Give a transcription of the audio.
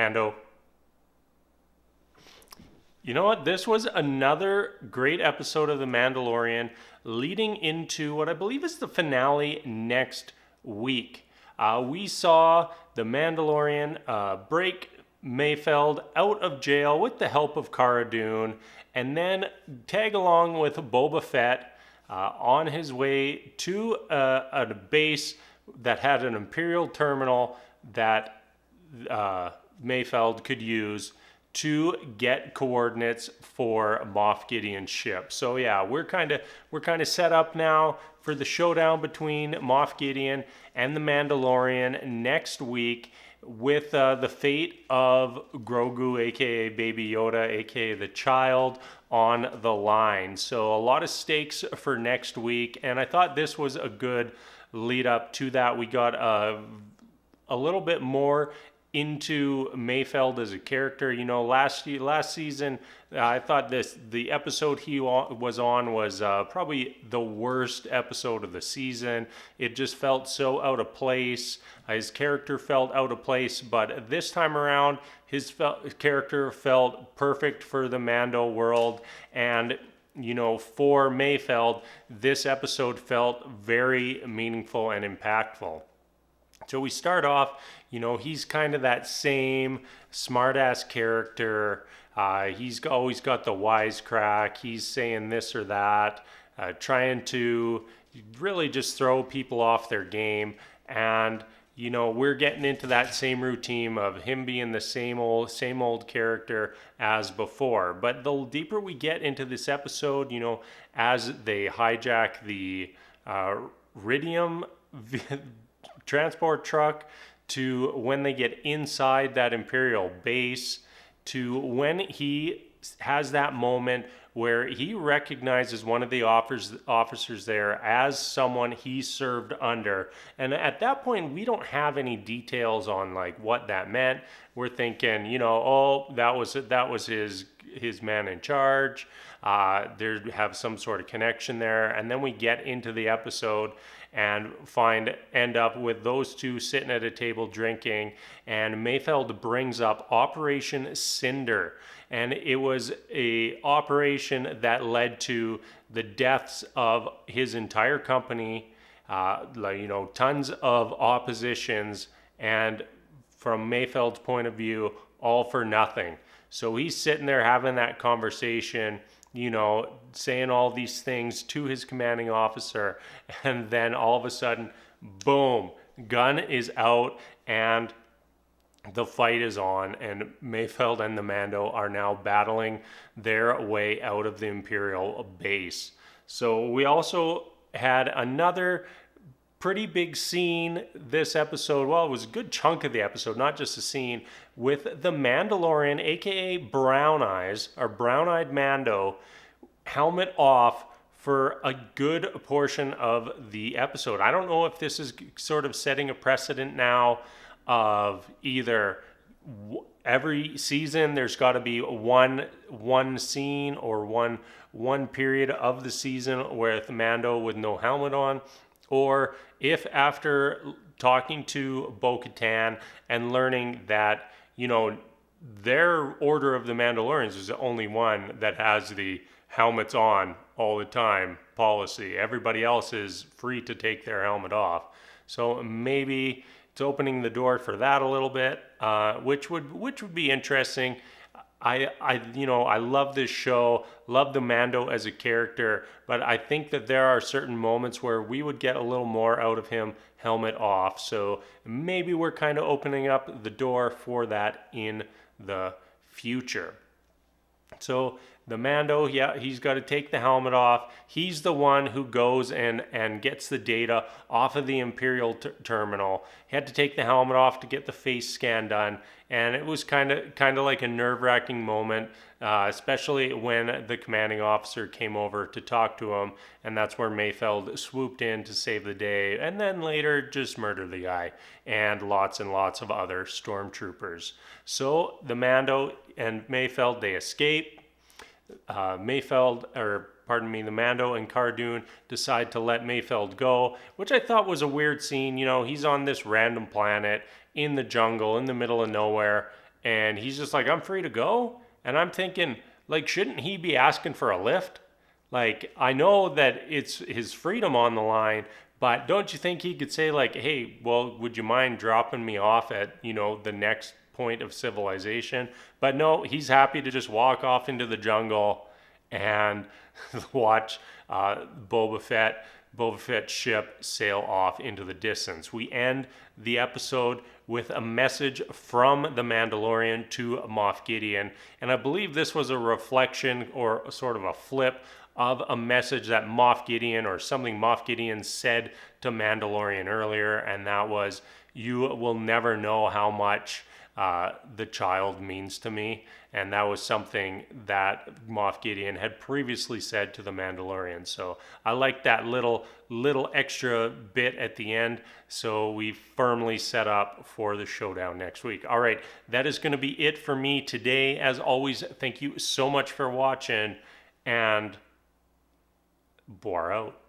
Mando. You know what? This was another great episode of The Mandalorian leading into what I believe is the finale next week. We saw The Mandalorian break Mayfeld out of jail with the help of Cara Dune, and then tag along with Boba Fett on his way to a base that had an Imperial terminal that Mayfeld could use to get coordinates for Moff Gideon's ship. So yeah, we're kind of set up now for the showdown between Moff Gideon and the Mandalorian next week, with the fate of Grogu, aka Baby Yoda, aka the child, on the line. So a lot of stakes for next week, and I thought this was a good lead up to that. We got a little bit more into Mayfeld as a character. You know, last season, I thought the episode he was on was probably the worst episode of the season. It just felt so out of place. His character felt out of place, but this time around, his character felt perfect for the Mando world. And you know, for Mayfeld, this episode felt very meaningful and impactful. So we start off, you know, he's kind of that same smartass character. He's always got the wisecrack. He's saying this or that, trying to really just throw people off their game. And, you know, we're getting into that same routine of him being the same old character as before. But the deeper we get into this episode, you know, as they hijack the Iridium transport truck, to when they get inside that Imperial base, to when he has that moment where he recognizes one of the officers there as someone he served under. And at that point, we don't have any details on like what that meant. We're thinking, you know, oh, that was his man in charge. There have some sort of connection there. And then we get into the episode and end up with those two sitting at a table drinking, and Mayfeld brings up Operation Cinder. And it was a operation that led to the deaths of his entire company, you know, tons of oppositions, and from Mayfeld's point of view, all for nothing. So he's sitting there having that conversation, you know, saying all these things to his commanding officer, and then all of a sudden, boom, gun is out and the fight is on, and Mayfeld and the Mando are now battling their way out of the Imperial base. So we also had another pretty big scene this episode. Well, it was a good chunk of the episode, not just a scene, with the Mandalorian, aka Brown Eyes, or Brown-Eyed Mando, helmet off for a good portion of the episode. I don't know if this is sort of setting a precedent now of either every season there's got to be one scene or one period of the season with Mando with no helmet on, or if after talking to Bo-Katan and learning that, you know, their Order of the Mandalorians is the only one that has the helmets on all the time policy. Everybody else is free to take their helmet off. So maybe it's opening the door for that a little bit, which would be interesting. I love this show, love the Mando as a character, but I think that there are certain moments where we would get a little more out of him helmet off. So maybe we're kind of opening up the door for that in the future. So the Mando, yeah, he's got to take the helmet off. He's the one who goes and gets the data off of the Imperial terminal. He had to take the helmet off to get the face scan done, and it was kind of like a nerve-wracking moment, especially when the commanding officer came over to talk to him, and that's where Mayfeld swooped in to save the day, and then later just murder the guy and lots of other stormtroopers. So the Mando and Mayfeld, they escape. The Mando and Cara Dune decide to let Mayfeld go, which I thought was a weird scene. You know, he's on this random planet in the jungle, in the middle of nowhere, And he's just like, I'm free to go. And I'm thinking, like, shouldn't he be asking for a lift? Like, I know that it's his freedom on the line, but don't you think he could say, like, hey, well, would you mind dropping me off at, the next point of civilization? But no, he's happy to just walk off into the jungle and watch Boba Fett's ship sail off into the distance. We end the episode with a message from the Mandalorian to Moff Gideon, and I believe this was a reflection or sort of a flip of a message that Moff Gideon or something Moff Gideon said to Mandalorian earlier, and that was, "You will never know how much the child means to me." And that was something that Moff Gideon had previously said to the Mandalorian. So I like that little extra bit at the end. So we firmly set up for the showdown next week. All right, that is going to be it for me today. As always, thank you so much for watching, and bore out.